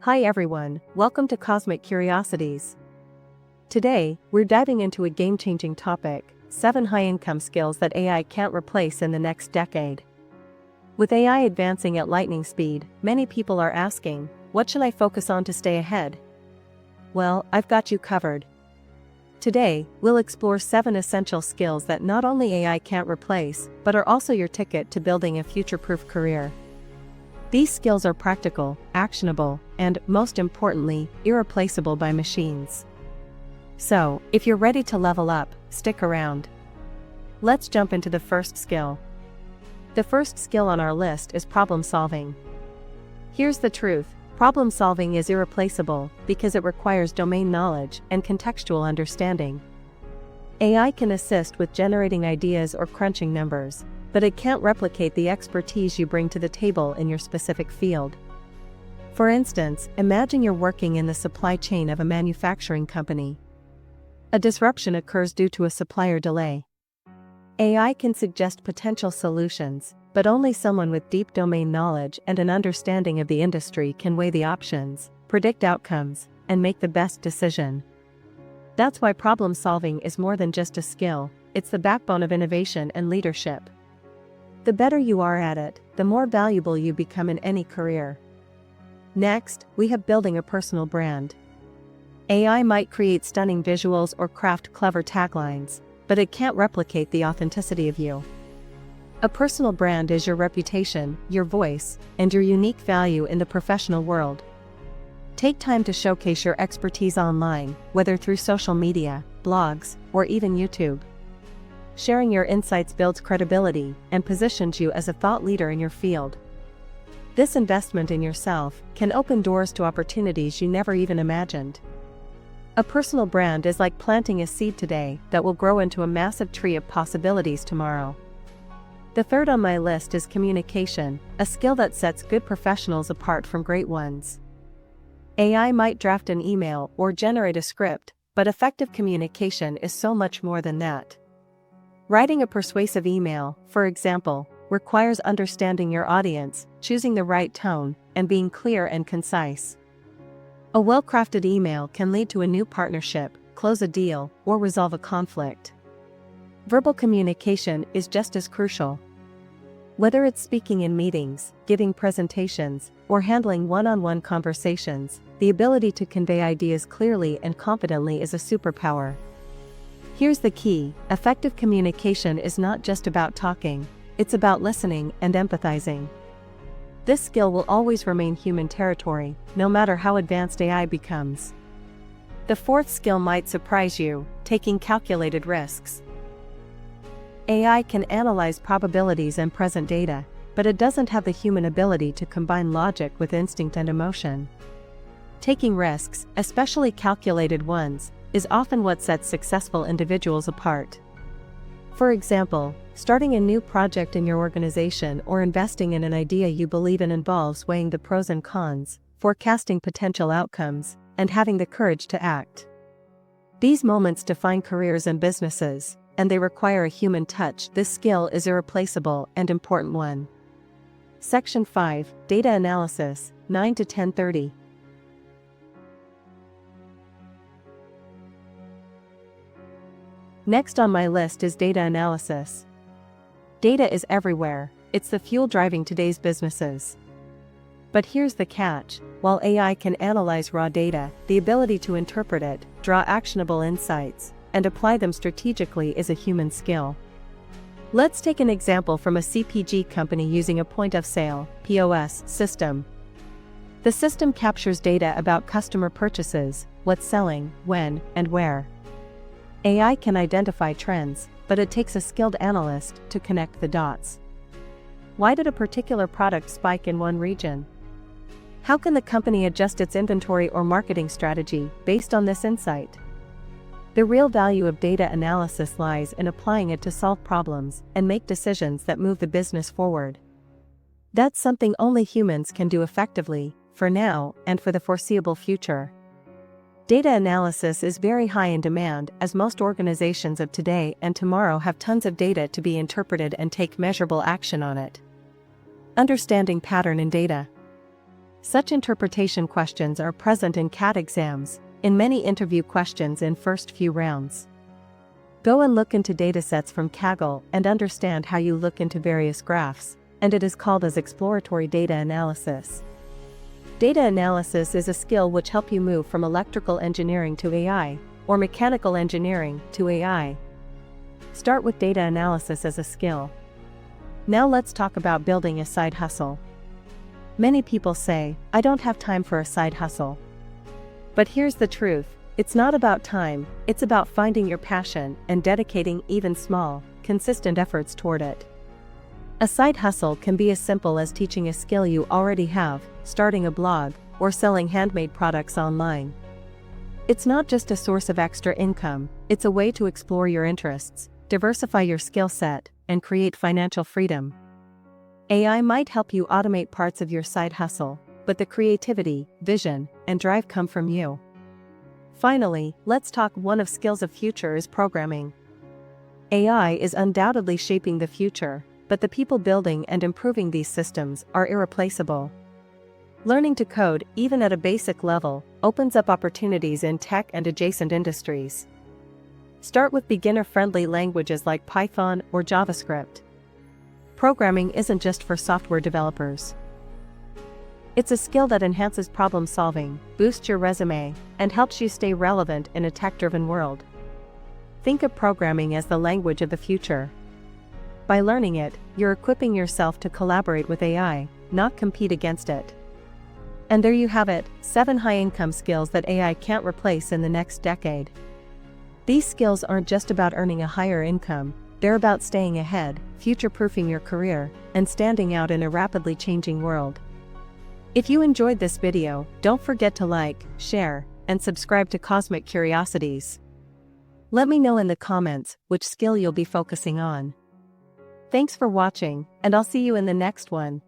Hi everyone, welcome to Cosmic Curiosities. Today, we're diving into a game-changing topic, 7 high-income skills that AI can't replace in the next decade. With AI advancing at lightning speed, many people are asking, what should I focus on to stay ahead? Well, I've got you covered. Today, we'll explore 7 essential skills that not only AI can't replace, but are also your ticket to building a future-proof career. These skills are practical, actionable, and, most importantly, irreplaceable by machines. So, if you're ready to level up, stick around. Let's jump into the first skill. The first skill on our list is problem solving. Here's the truth, problem solving is irreplaceable because it requires domain knowledge and contextual understanding. AI can assist with generating ideas or crunching numbers, but it can't replicate the expertise you bring to the table in your specific field. For instance, imagine you're working in the supply chain of a manufacturing company. A disruption occurs due to a supplier delay. AI can suggest potential solutions, but only someone with deep domain knowledge and an understanding of the industry can weigh the options, predict outcomes, and make the best decision. That's why problem solving is more than just a skill, it's the backbone of innovation and leadership. The better you are at it, the more valuable you become in any career. Next, we have building a personal brand. AI might create stunning visuals or craft clever taglines, but it can't replicate the authenticity of you. A personal brand is your reputation, your voice, and your unique value in the professional world. Take time to showcase your expertise online, whether through social media, blogs, or even YouTube. Sharing your insights builds credibility and positions you as a thought leader in your field. This investment in yourself can open doors to opportunities you never even imagined. A personal brand is like planting a seed today that will grow into a massive tree of possibilities tomorrow. The third on my list is communication, a skill that sets good professionals apart from great ones. AI might draft an email or generate a script, but effective communication is so much more than that. Writing a persuasive email, for example, requires understanding your audience, choosing the right tone, and being clear and concise. A well-crafted email can lead to a new partnership, close a deal, or resolve a conflict. Verbal communication is just as crucial. Whether it's speaking in meetings, giving presentations, or handling one-on-one conversations, the ability to convey ideas clearly and confidently is a superpower. Here's the key, effective communication is not just about talking, it's about listening and empathizing. This skill will always remain human territory, no matter how advanced AI becomes. The fourth skill might surprise you, taking calculated risks. AI can analyze probabilities and present data, but it doesn't have the human ability to combine logic with instinct and emotion. Taking risks, especially calculated ones, is often what sets successful individuals apart. For example, starting a new project in your organization or investing in an idea you believe in involves weighing the pros and cons, forecasting potential outcomes, and having the courage to act. These moments define careers and businesses, and they require a human touch. This skill is irreplaceable and important one. Section 5, Data Analysis, 9 to 10:30. Next on my list is data analysis. Data is everywhere, it's the fuel driving today's businesses. But here's the catch, while AI can analyze raw data, the ability to interpret it, draw actionable insights, and apply them strategically is a human skill. Let's take an example from a CPG company using a point-of-sale (POS) system. The system captures data about customer purchases, what's selling, when, and where. AI can identify trends, but it takes a skilled analyst to connect the dots. Why did a particular product spike in one region? How can the company adjust its inventory or marketing strategy based on this insight? The real value of data analysis lies in applying it to solve problems and make decisions that move the business forward. That's something only humans can do effectively, for now and for the foreseeable future. Data analysis is very high in demand as most organizations of today and tomorrow have tons of data to be interpreted and take measurable action on it. Understanding pattern in data. Such interpretation questions are present in CAT exams, in many interview questions in first few rounds. Go and look into datasets from Kaggle and understand how you look into various graphs, and it is called as exploratory data analysis. Data analysis is a skill which helps you move from electrical engineering to AI, or mechanical engineering to AI. Start with data analysis as a skill. Now let's talk about building a side hustle. Many people say, I don't have time for a side hustle. But here's the truth, it's not about time, it's about finding your passion and dedicating even small, consistent efforts toward it. A side hustle can be as simple as teaching a skill you already have, starting a blog, or selling handmade products online. It's not just a source of extra income, it's a way to explore your interests, diversify your skill set, and create financial freedom. AI might help you automate parts of your side hustle, but the creativity, vision, and drive come from you. Finally, let's talk one of skills of future is programming. AI is undoubtedly shaping the future, but the people building and improving these systems are irreplaceable. Learning to code, even at a basic level, opens up opportunities in tech and adjacent industries. Start with beginner-friendly languages like Python or JavaScript. Programming isn't just for software developers. It's a skill that enhances problem-solving, boosts your resume, and helps you stay relevant in a tech-driven world. Think of programming as the language of the future. By learning it, you're equipping yourself to collaborate with AI, not compete against it. And there you have it, 7 high-income skills that AI can't replace in the next decade. These skills aren't just about earning a higher income, they're about staying ahead, future-proofing your career, and standing out in a rapidly changing world. If you enjoyed this video, don't forget to like, share, and subscribe to Cosmic Curiosities. Let me know in the comments which skill you'll be focusing on. Thanks for watching, and I'll see you in the next one.